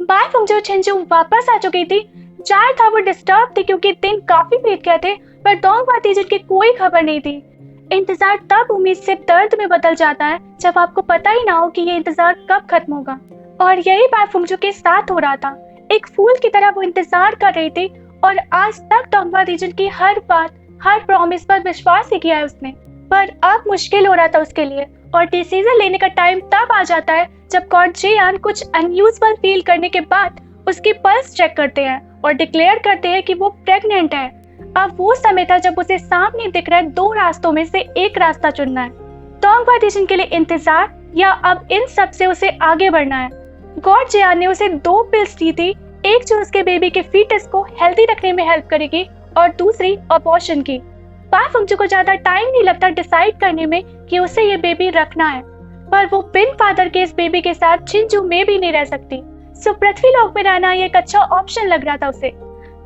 Bye फंगजो छिंजू वापस आ चुकी थी। जाहिर था वो डिस्टर्ब थी क्योंकि दिन काफी बीत गए थे, पर दोंगबा तीजन की कोई खबर नहीं थी। इंतजार तब उम्मीद से दर्द में बदल जाता है जब आपको पता ही ना हो कि ये इंतजार कब खत्म होगा। और यही बाय फंगजो के साथ हो रहा था। एक फूल की तरह वो इंतजार कर रही थी और आज तक दोंगबा तीजन की हर बात, हर प्रॉमिस पर विश्वास ही किया है उसने। पर अब मुश्किल हो रहा था उसके लिए, और डिसीजन लेने का टाइम तब आ जाता है जब गॉड जेयान कुछ अनयूजुअल फील करने के बाद उसकी पल्स चेक करते हैं और डिक्लेयर करते हैं कि वो प्रेग्नेंट है। अब वो समय था जब उसे सामने दिख रहा है दो रास्तों में से एक रास्ता चुनना है, दोंगबा तीजन के लिए इंतजार या अब इन सब से उसे आगे बढ़ना है। गॉड जेयान ने उसे 2 पिल्स दी थी, एक जो उसके बेबी के फीटस को हेल्दी रखने में हेल्प करेगी और दूसरी अबॉर्शन की। बाय फंगजो को ज्यादा टाइम नहीं लगता डिसाइड करने में कि उसे ये बेबी रखना है, पर वो बिन फादर के इस बेबी के साथ छिंजू में भी नहीं रह सकती। सो पृथ्वी लोक में रहना एक अच्छा ऑप्शन लग रहा था उसे।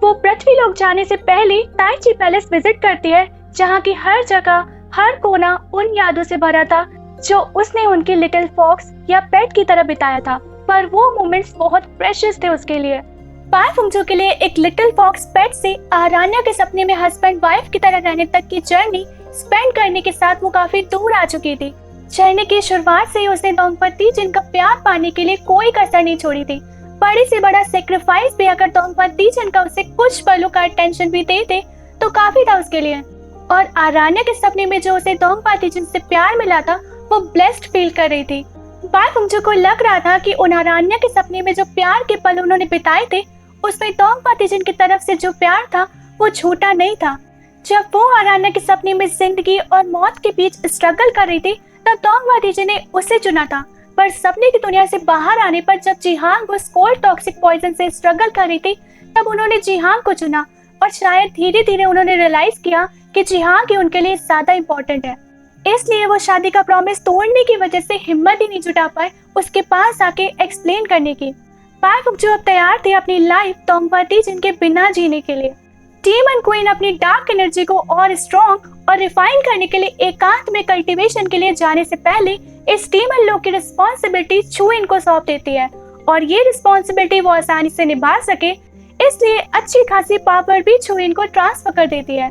वो पृथ्वी लोक जाने से पहले ताइची पैलेस विजिट करती है, जहाँ की हर जगह, हर कोना उन यादों से भरा था जो उसने उनकी लिटिल फॉक्स या पेट की तरह बिताया था। पर वो मोमेंट्स बहुत प्रेशियस थे उसके लिए। बाय फंगजो के लिए एक लिटिल फॉक्स पेट से आरान्या के सपने में हस्बैंड वाइफ की तरह रहने तक की जर्नी स्पेंड करने के साथ वो काफी दूर आ चुकी थी। जर्नी की शुरुआत से ही उसने दोंगबा तीजन का प्यार पाने के लिए कोई कसर नहीं छोड़ी थी। बड़े से बड़ा सेक्रीफाइस भी अगर दोंगबा तीजन का उसे कुछ पलों का अटेंशन भी देते तो काफी था उसके लिए। और आरान्या के सपने में जो उसे दोंगबा तीजन से प्यार मिला था वो ब्लेस्ड फील कर रही थी। बाय फंगजो को लग रहा था कि उन आरान्या के सपने में जो प्यार के पल उन्होंने बिताए थे उसमें दोंगबा तीजन की तरफ से जो प्यार था वो झूठा नहीं था। जब वो आरान्या के सपने में जिंदगी और मौत के बीच स्ट्रगल कर रही थी तब दोंगबा तीजन ने उसे चुना था। पर सपने की दुनिया से बाहर आने पर जब जिहांग उस कोल्ड टॉक्सिक पॉइजन से स्ट्रगल कर रही थी तब उन्होंने जिहांग को चुना, और शायद धीरे धीरे उन्होंने रियलाइज किया कि जिहांग ही उनके लिए ज्यादा इम्पोर्टेंट है। इसलिए वो शादी का प्रॉमिस तोड़ने की वजह से हिम्मत ही नहीं जुटा पाए उसके पास आके एक्सप्लेन करने की। बाय फंगजो अब तैयार थे अपनी लाइफ दोंगबा तीजन के बिना जीने के लिए। डीमन क्वीन अपनी डार्क एनर्जी को और स्ट्रॉन्ग और रिफाइन करने के लिए एकांत में कल्टीवेशन के लिए जाने से पहले इस डीमन लोक की रिस्पॉन्सिबिलिटी छुइन को सौंप देती है, और ये रिस्पॉन्सिबिलिटी वो आसानी से निभा सके इसलिए अच्छी खासी पावर भी छुइन को ट्रांसफर कर देती है।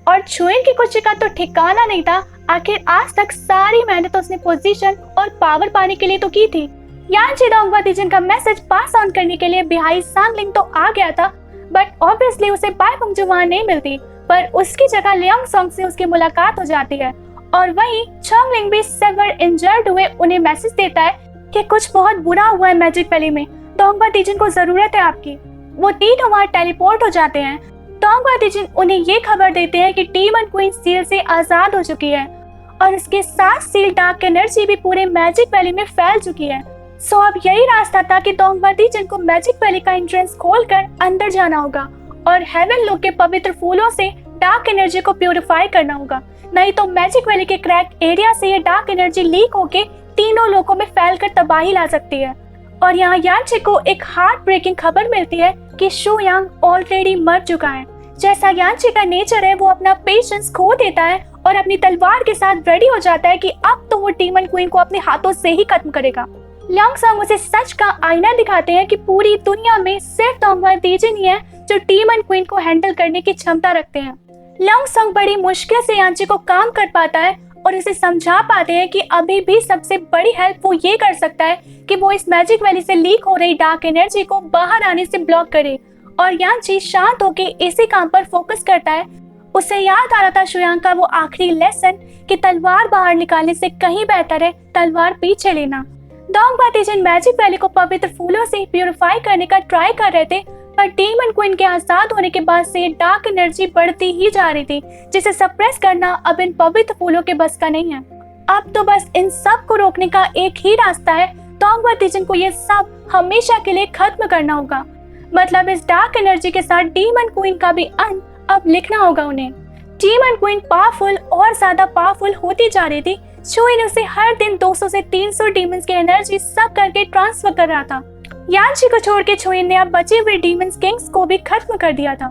और छुइन की खुशी का तो ठिकाना नहीं था। आखिर आज तक सारी मेहनत उसने पोजीशन और पावर पाने के लिए तो की थी। यानची दोंगबा तीजन का मैसेज पास ऑन करने के लिए बिहाई सांगलिंग तो आ गया था, बट ऑब्वियसली उसे बाय फंगजो वहां नहीं मिलती, पर उसकी जगह लियांग सोंग से उसकी मुलाकात हो जाती है। और वहीं चोंगलिंग भी सेवर इंजर्ड हुए उन्हें मैसेज देता है कि कुछ बहुत बुरा हुआ है मैजिक वैली में, दोंगबा तीजन को जरूरत है आपकी। वो तीनों वहां टेलीपोर्ट हो जाते हैं। दोंगबा तीजन उन्हें ये खबर देते हैं कि डीमन क्वीन सील से आजाद हो चुकी है, और उसके साथ सील डार्क एनर्जी भी पूरे मैजिक वैली में फैल चुकी है। सो अब यही रास्ता था कि दोंगबा तीजन को मैजिक वैली का एंट्रेंस खोलकर अंदर जाना होगा और हेवन लोक के पवित्र फूलों से डार्क एनर्जी को प्यूरिफाई करना होगा, नहीं तो मैजिक वैली के क्रैक एरिया से ये डार्क एनर्जी लीक होके तीनों लोकों में फैलकर तबाही ला सकती है। और यहाँ यानची को एक हार्ट ब्रेकिंग खबर मिलती है कि शू यांग ऑलरेडी मर चुका है। जैसा यानची का नेचर है वो अपना पेशेंस खो देता है और अपनी तलवार के साथ रेडी हो जाता है कि अब तो वो डीमन क्वीन को अपने हाथों से ही खत्म करेगा। लियांग सोंग उसे सच का आईना दिखाते हैं कि पूरी दुनिया में सिर्फ दोंगबा तीजन ही है जो डीमन क्वीन को हैंडल करने की क्षमता रखते हैं। लियांग सोंग बड़ी मुश्किल से यानची को काम कर पाता है और उसे समझा पाते हैं कि अभी भी सबसे बड़ी हेल्प वो ये कर सकता है कि वो इस मैजिक वैली से लीक हो रही डार्क एनर्जी को बाहर आने से ब्लॉक करे। और यानची शांत होके इसी काम पर फोकस करता है। उसे याद आ रहा था शुयांग का वो आखिरी लेसन कि तलवार बाहर निकालने से कहीं बेहतर है तलवार पीछे लेना। दोंगबा तीजन मैजिक वैली को पवित्र फूलों से प्यूरिफाई करने का ट्राई कर रहे थे, पर डीमन क्वीन के आजाद होने के बाद से डार्क एनर्जी बढ़ती ही जा रही थी, जिसे सप्रेस करना अब इन पवित्र फूलों के बस का नहीं है। अब तो बस इन सब को रोकने का एक ही रास्ता है, दोंगबा तीजन को ये सब हमेशा के लिए खत्म करना होगा। मतलब इस डार्क एनर्जी के साथ डीमन क्वीन का भी अंत अब लिखना होगा उन्हें। डीमन क्वीन पावरफुल और ज्यादा पावरफुल होती जा रही थी। छुइन उसे हर दिन 200 से 300 डीमंस की एनर्जी सब करके ट्रांसफर कर रहा था। यानची को छोड़ के छुइन ने अब बचे हुए डीमंस किंग्स को भी खत्म कर दिया था।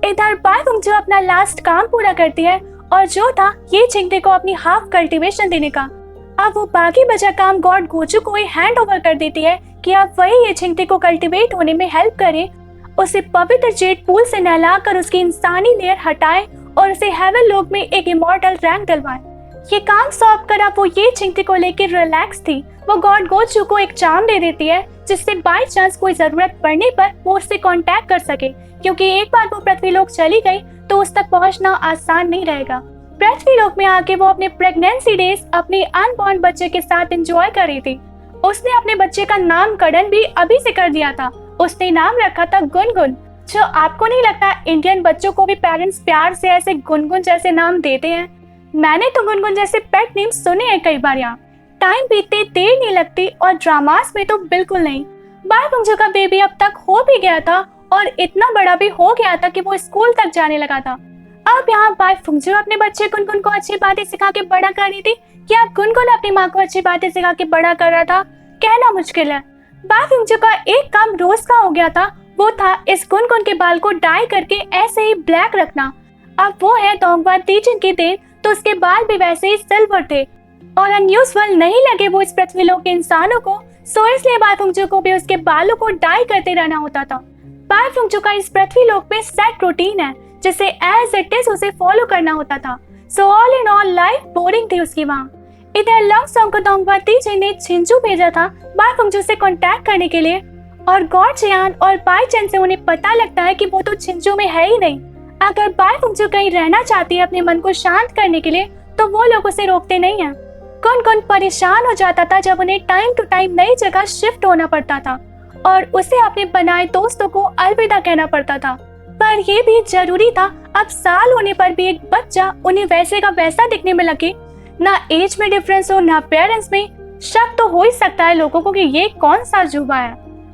इधर बाय फंगजो अपना लास्ट काम पूरा करती है और जो था ये चिंगटे को अपनी हाफ कल्टीवेशन देने का। अब वो बाकी बचा काम गॉड गोजू को ही हैंड ओवर कर देती है कि अब वही ये छिंगते को कल्टीवेट होने में हेल्प करे, उसे पवित्र जेड पूल से नहलाकर उसकी इंसानी लेयर हटाए और उसे हेवन लोक में एक इमॉर्टल रैंक दिलवाए। ये काम सौंप कर अब वो ये छिंगते को लेकर रिलैक्स थी। वो गॉड गोचू को एक चार्म दे देती है जिससे बाई चांस कोई जरूरत पड़ने पर वो उससे कांटेक्ट कर सके, क्योंकि एक बार वो पृथ्वी लोक चली गई तो उस तक पहुंचना आसान नहीं रहेगा। पृथ्वी लोक में आके वो अपने प्रेगनेंसी डेज अपने अनबॉर्न बच्चे के साथ एंजॉय कर रही थी। उसने अपने बच्चे का नामकरण भी अभी से कर दिया था। उसने नाम रखा था गुनगुन। जो आपको नहीं लगता इंडियन बच्चों को भी पेरेंट्स प्यार से ऐसे गुनगुन जैसे नाम देते हैं? मैंने तो गुनगुन जैसे पेट नेम सुने हैं कई बार। यहाँ टाइम बीतते देर नहीं लगती और ड्रामास में तो बिल्कुल नहीं। बाई फंगजू का बेबी अब तक हो भी गया था और इतना बड़ा भी हो गया था कि वो स्कूल तक जाने लगा था। अब यहाँ बाई फंगजू अपने बच्चे गुनगुन को अच्छी बातें सिखा के बड़ा कर रही थी कि अब गुनगुन अपनी माँ को अच्छी बातें सिखा के बड़ा कर रहा था, कहना मुश्किल है। बाई फंगजू का एक काम रोज का हो गया था, वो था इस गुनगुन के बाल को डाई करके ऐसे ही ब्लैक रखना। अब वो है दोंगवा तीजन की देन, तो उसके बाल भी वैसे ही सिल्वर थे और अनयूजुअल नहीं लगे वो इस पृथ्वी लोक के इंसानों को, सो इसलिए बाई फंगजू को भी उसके बालों को डाई करते रहना होता था। बाई फंगजू का इस पृथ्वी लोक में सेट रूटीन है जिसे एज इट इज उसे फॉलो करना होता था। So all in all life boring थी उसकी वहाँ। इधर लव सॉन्ग को दोंगवा तीजन ने छिंजू भेजा था बाई फंगजू से कांटेक्ट करने के लिए, और गॉड जियान और बाई चैन से उन्हें पता लगता है कि वो तो छिंजू में है ही नहीं। अगर बाई फंगजू कहीं रहना चाहती है अपने मन को शांत करने के लिए तो वो लोग उसे रोकते नहीं है। गुनगुन परेशान हो जाता था जब उन्हें टाइम टू टाइम नई जगह शिफ्ट होना पड़ता था और उसे अपने बनाए दोस्तों को अलविदा कहना पड़ता था। पर ये भी जरूरी था, अब साल होने पर भी एक बच्चा उन्हें वैसे का वैसा दिखने में लगे। ना एज में डिफरेंस हो ना पेरेंट्स में। शक तो हो ही सकता है लोगों को कि ये कौन सा अजूबा है।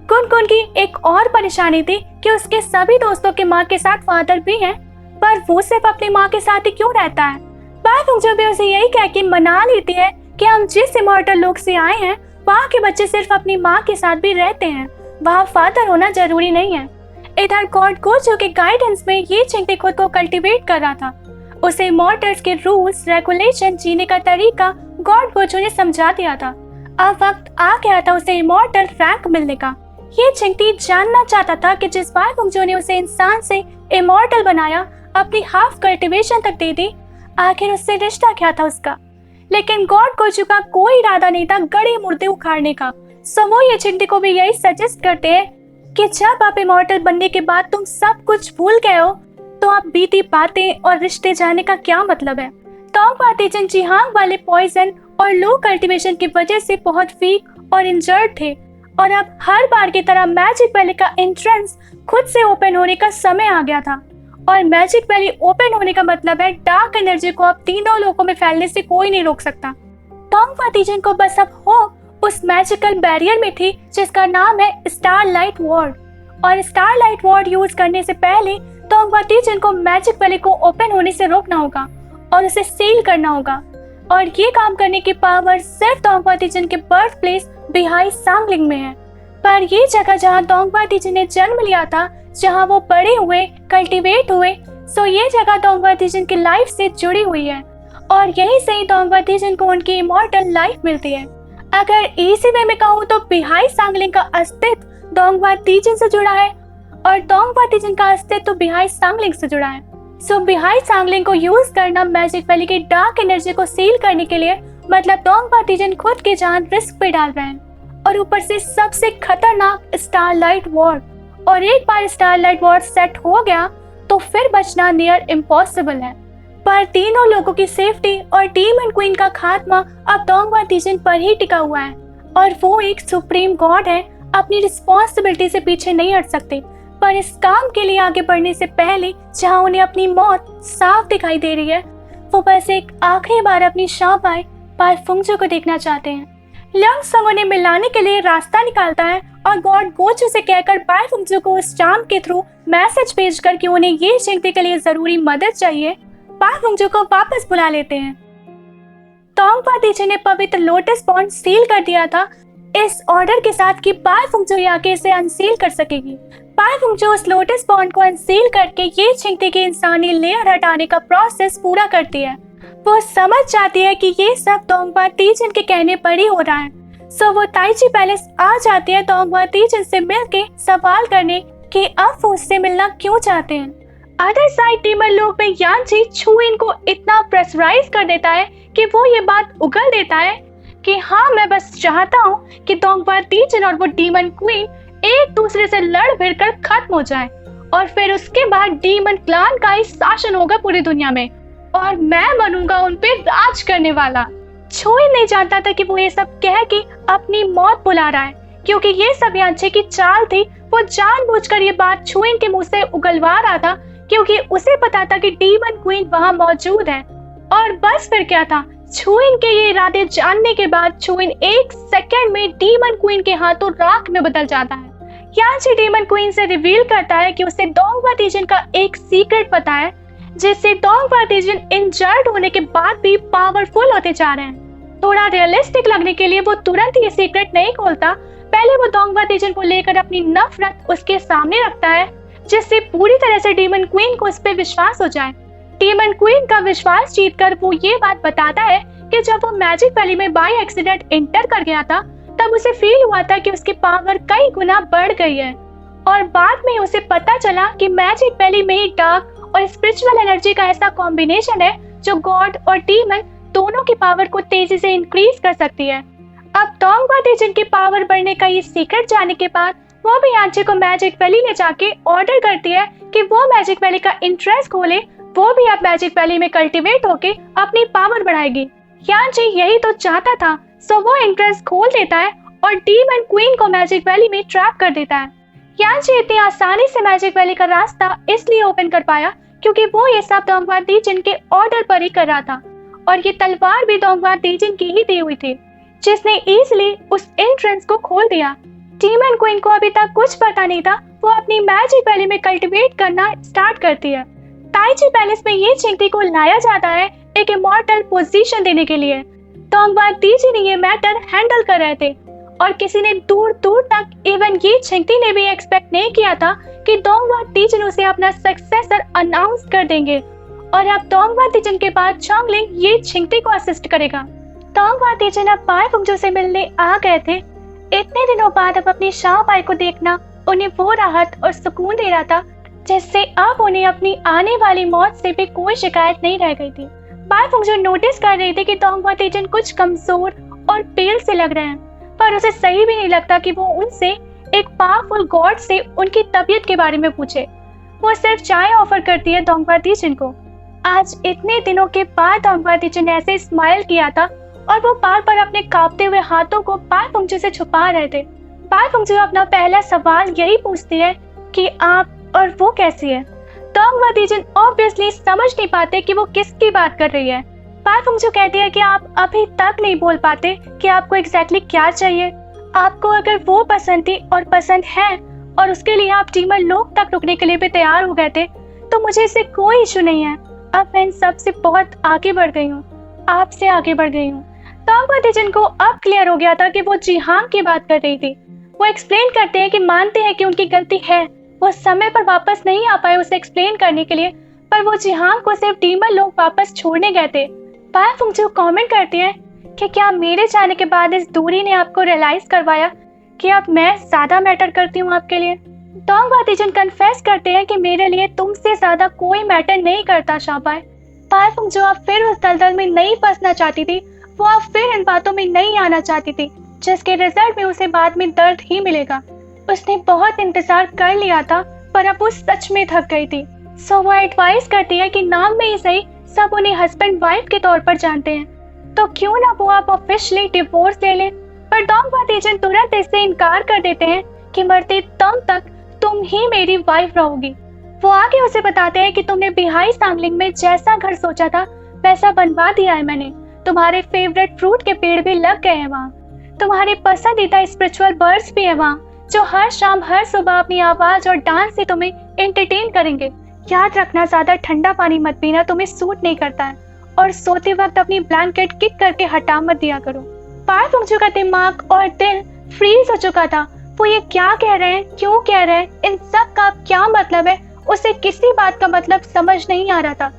गुनगुन की एक और परेशानी थी कि उसके सभी दोस्तों के माँ के साथ फादर भी हैं, पर वो सिर्फ अपनी माँ के साथ ही क्यों रहता है। बाई फंगजू भी उसे यही कह के मना लेती है कि हम जिस इमॉर्टल लोक से आए हैं वहाँ के बच्चे सिर्फ अपनी माँ के साथ भी रहते हैं, वहाँ फादर होना जरूरी नहीं है। इधर गॉड गोचू के गाइडेंस में ये छिंगते खुद को कल्टीवेट कर रहा था। उसे इमॉर्टल्स के रूल्स रेगुलेशन जीने का तरीका गॉड गोचू ने समझा दिया था। अब वक्त आ गया था उसे इमॉर्टल रैंक मिलने का। ये छिंगती जानना चाहता था कि जिस बाई फंगजू ने उसे इंसान से इमॉर्टल बनाया, अपनी हाफ कल्टीवेशन तक दे दी, आखिर उससे रिश्ता क्या था उसका। लेकिन गॉड गोचू का कोई इरादा नहीं था गड़े मुर्दे उखाड़ने का। सो वो ये छिंगती को भी यही सजेस्ट करते हैं कि जब आप इमॉर्टल बनने के बाद तुम सब कुछ भूल गए हो तो आप बीती बातें और रिश्ते जाने का क्या मतलब है। दोंगवा तीजन जिहांग वाले पॉइजन और लो कल्टीवेशन की वजह से बहुत वीक और इंजर्ड थे और अब हर बार की तरह मैजिक वैली का एंट्रेंस खुद से ओपन होने का समय आ गया था। और मैजिक वैली ओपन होने का मतलब है डार्क एनर्जी को अब तीनों लोगों में फैलने से कोई नहीं रोक सकता। दोंगवा तीजन को बस अब हो उस मैजिकल बैरियर में थी जिसका नाम है स्टारलाइट वार्ड, और स्टारलाइट वार्ड यूज करने से पहले दोंगवा तीजन को मैजिक वैली को ओपन होने से रोकना होगा और उसे सील करना होगा। और ये काम करने की पावर सिर्फ दोंगवा तीजन के बर्थ प्लेस बिहाई सांगलिंग में है। पर ये जगह जहाँ दोंगवा तीजन ने जन्म लिया था, जहाँ वो बड़े हुए कल्टीवेट हुए, सो ये जगह दोंगवा तीजन की लाइफ से जुड़ी हुई है और यहीं से ही दोंगवा तीजन को उनकी इमॉर्टल लाइफ मिलती है। अगर इसी वे में कहूँ तो बिहाई सांगलिंग का अस्तित्व दोंगवा तीजन से जुड़ा है और दोंगवा तीजन का अस्तित्व बिहाई सांगलिंग से जुड़ा है। सो बिहाई सांगलिंग को यूज करना मैजिक वैली की डार्क एनर्जी को सील करने के लिए, मतलब दोंगवा तीजन खुद की जान रिस्क पे डाल रहे हैं और ऊपर से सबसे खतरनाक स्टारलाइट वार्ड। और एक बार स्टारलाइट वार्ड सेट हो गया तो फिर बचना नियर इम्पॉसिबल है। पर तीनों लोगों की सेफ्टी और डीमन क्वीन का खात्मा अब दोंगवा तीजन पर ही टिका हुआ है और वो एक सुप्रीम गॉड है, अपनी रिस्पॉन्सिबिलिटी से पीछे नहीं हट सकते। पर इस काम के लिए आगे बढ़ने से पहले जहाँ उन्हें अपनी मौत साफ दिखाई दे रही है, वो बस एक आखिरी बार अपनी शाबाई बाई फंगजू को देखना चाहते हैं। लंग संग उन्हें मिलाने के लिए रास्ता निकालता है और गॉड गोचू से कहकर बाई फंगजू को उस चार्म के थ्रू मैसेज भेजकर कि उन्हें ये छिंगते के लिए जरूरी मदद चाहिए, बाई फंगजू को वापस बुला लेते हैं। दोंगवा तीजन ने पवित्र लोटस बॉन्ड सील कर दिया था इस ऑर्डर के साथ कि बाई फंगजू आके इसे अनसील कर सकेगी। बाई फंगजू उस लोटस बॉन्ड को अनसील करके ये छिंगते की इंसानी लेयर हटाने का प्रोसेस पूरा करती है। वो समझ जाती है कि ये सब दोंगवा तीजन के कहने पर ही हो रहा है। सो वो ताइची पैलेस आ जाती है दोंगवा तीजन से मिलके सवाल करने कि अब वो उससे मिलना क्यों चाहते हैं। अदर साइड डीमन लोग में यांची छुइन को इतना प्रेशराइज कर देता है कि वो ये बात उगल देता है कि हाँ, मैं बस चाहता हूँ कि दोंगवा तीजन और वो डीमन क्वीन एक दूसरे से लड़ भिड़ कर खत्म हो जाए और फिर उसके बाद डीमन क्लान का ही शासन होगा पूरी दुनिया में और मैं बनूंगा उन पे राज करने वाला। छुइन नहीं जानता था कि वो ये सब कह के अपनी मौत बुला रहा है, क्योंकि ये सब यांचे की चाल थी। वो जानबूझकर ये बात छुइन के मुंह से उगलवा रहा था, क्योंकि उसे पता था कि डीमन क्वीन वहां मौजूद है। और बस फिर क्या था, छुइन के ये इरादे जानने के बाद छुइन एक सेकंड में डीमन क्वीन के हाथों राख में बदल जाता है। यांची डीमन क्वीन से रिवील करता है कि उसे दोंगवा तीजन का एक सीक्रेट पता है, जिससे दोंगवा तीजन इंजर्ड होने के बाद भी पावरफुल होते जा रहे हैं। थोड़ा रियलिस्टिक लगने के लिए वो तुरंत ये सीक्रेट नहीं खोलता, पहले वो दोंगवा तीजन को लेकर अपनी नफरत उसके सामने रखता है, जिससे पूरी तरह से डीमन क्वीन को उस पर विश्वास हो जाए। डीमन क्वीन का विश्वास जीतकर वो ये बात बताता है कि जब वो मैजिक वैली में बाय एक्सीडेंट एंटर कर गया था, तब उसे फील हुआ था कि उसकी पावर कई गुना बढ़ गई है और बाद में उसे पता चला कि मैजिक वैली में ही डार्क और स्पिरिचुअल एनर्जी का ऐसा कॉम्बिनेशन है जो गॉड और डीमन दोनों की पावर को तेजी से इंक्रीज कर सकती है। अब दोंगवा तीजन की पावर बढ़ने का ये सीक्रेट जानने के बाद वो भी यांची को मैजिक वैली ले जाके ऑर्डर करती है कि वो मैजिक वैली का इंटरेस्ट खोले। वो भी अब मैजिक वैली में कल्टीवेट होके अपनी पावर बढ़ाएगी। यांची यही तो चाहता था, सो वो इंटरेस्ट खोल देता है और डीमन क्वीन को मैजिक वैली में ट्रैप कर देता है। यांची इतनी आसानी से मैजिक वैली का रास्ता इसलिए ओपन कर पाया क्योंकि वो ये सब दोंगवा तीजन के ऑर्डर पर ही कर रहा था और ये तलवार भी दोंगवा तीजन की ही दी हुई थी, जिसने इजीली उस एंट्रेंस को खोल दिया। डीमन क्वीन को अभी तक कुछ पता नहीं था, वो अपनी मैजिक वैली में कल्टीवेट करना स्टार्ट करती है। ताइची पैलेस में ये चिंटी को लाया जाता है एक इमॉर्टल पोजीशन देने के लिए। दोंगवा तीजन ये मैटर हैंडल कर रहे थे और किसी ने दूर दूर तक, इवन ये चिंटी ने भी एक्सपेक्ट नहीं किया था कि दोंगवा तीजन उसे अपना सक्सेसर अनाउंस कर देंगे और अब दोंगवा तीजन के बाद चोंगलिंग ये चिंटी को असिस्ट करेगा। दोंगवा तीजन अब बाय फुंगजू से मिलने आ गए थे। इतने दिनों बाद अब अपनी शाओ बाई को देखना उन्हें वो राहत और सुकून दे रहा था, जिससे अब उन्हें अपनी आने वाली मौत से भी कोई शिकायत नहीं रह गई थी। बाय फुंगजू नोटिस कर रही थी कि दोंगवा तीजन कुछ कमजोर और पेल से लग रहे हैं, पर उसे सही भी नहीं लगता कि वो उनसे, एक पावरफुल गॉड से, उनकी तबीयत के बारे में पूछे। वो सिर्फ चाय ऑफर करती है दोंगवा तीजन को। आज इतने दिनों के बाद दोंगवा तीजन ने ऐसे स्माइल किया था और वो बार बार अपने कांपते हुए हाथों को बाय फुंगजू से छुपा रहे थे। बाय फुंगजू अपना पहला सवाल यही पूछती है कि आप और वो कैसी है। दोंगवा तीजन ऑब्वियसली समझ नहीं पाते कि वो किसकी बात कर रही है। बाय फुंगजू कहती है कि आप अभी तक नहीं बोल पाते कि आपको एग्जैक्टली क्या चाहिए। आपको अगर वो पसंद थी और पसंद है और उसके लिए आप डीमन लोक तक रुकने के लिए भी तैयार हो गए थे, तो मुझे इससे कोई इशू नहीं है। अब मैं इन सब से बहुत आगे बढ़ गई हूँ, आपसे आगे बढ़ गई हूँ। दोंगवा तीजन को अब क्लियर हो गया था कि वो जिहांग की बात कर रही थी। वो एक्सप्लेन करते हैं कि मानते हैं कि उनकी गलती है, वो समय पर वापस नहीं आ पाए उसे एक्सप्लेन करने के लिए, पर वो जिहांग को सिर्फ डीमन लोग वापस छोड़ने गए थे। बाय फुंगजू कमेंट करती है कि क्या मेरे जाने के बाद इस दूरी ने आपको रियलाइज करवाया कि अब मैं ज्यादा मैटर करती हूँ आपके लिए। दोंगवा तीजन कन्फेस करते हैं कि मेरे लिए तुमसे ज्यादा कोई मैटर नहीं करता शाबाई। बाय फुंगजू अब फिर उस दलदल में नहीं फंसना चाहती थी, वो अब फिर इन बातों में नहीं आना चाहती थी, जिसके रिजल्ट में उसे बाद में दर्द ही मिलेगा। उसने बहुत इंतजार कर लिया था, पर अब वो सच में थक गई थी। सो वो एडवाइस करती है कि नाम में ही सही सब उन्हें हस्बैंड वाइफ के तौर पर जानते हैं, तो क्यों ना वो आप ऑफिशियली डिवोर्स ले लें। पर दोंगवा तीजन तुरंत इससे इनकार कर देते हैं कि मरते दम तक तुम ही मेरी वाइफ रहोगी। वो आगे उसे बताते हैं कि तुमने बिहाई सांगलिंग में जैसा घर सोचा था वैसा बनवा दिया है मैंने। तुम्हारे फेवरेट फ्रूट के पेड़ भी लग गए हैं वहाँ, तुम्हारे पसंदीदा स्पिरिचुअल बर्ड्स भी है वहाँ, जो हर शाम हर सुबह अपनी आवाज और डांस से तुम्हें एंटरटेन करेंगे। याद रखना, ज्यादा ठंडा पानी मत पीना, तुम्हें सूट नहीं करता है, और सोते वक्त अपनी ब्लैंकेट किक करके हटा मत दिया करो। बाय फुंगजू का दिमाग और दिल फ्रीज हो चुका था। वो ये क्या कह रहे हैं, क्यों कह रहे हैं, इन सब का क्या मतलब है, उसे किसी बात का मतलब समझ नहीं आ रहा था।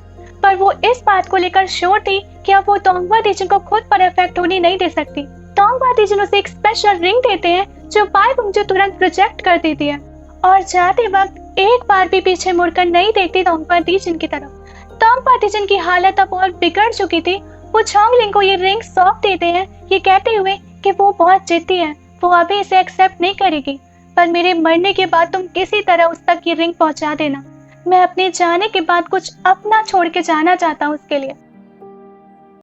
पर वो इस बात को लेकर श्योर थी कि अब वो दोंगवा तीजन को खुद पर इफेक्ट होने नहीं दे सकती। टोंग वातीजन उसे एक स्पेशल रिंग देते हैं जो पाइप मुझे तुरंत प्रोजेक्ट कर देती है और जाते वक्त एक बार भी पीछे मुड़कर नहीं देखती टोंग वातीजन की तरफ। टोंग वातीजन की हालत अब और बिगड़ चुकी थी। वो चोंगलिंग को ये रिंग सौंप देते हैं, ये कहते हुए कि वो बहुत जिद्दी है, वो अभी इसे एक्सेप्ट नहीं करेगी, पर मेरे मरने के बाद तुम किसी तरह उस तक ये रिंग पहुंचा देना। मैं अपने जाने के बाद कुछ अपना छोड़ के जाना चाहता हूँ उसके लिए।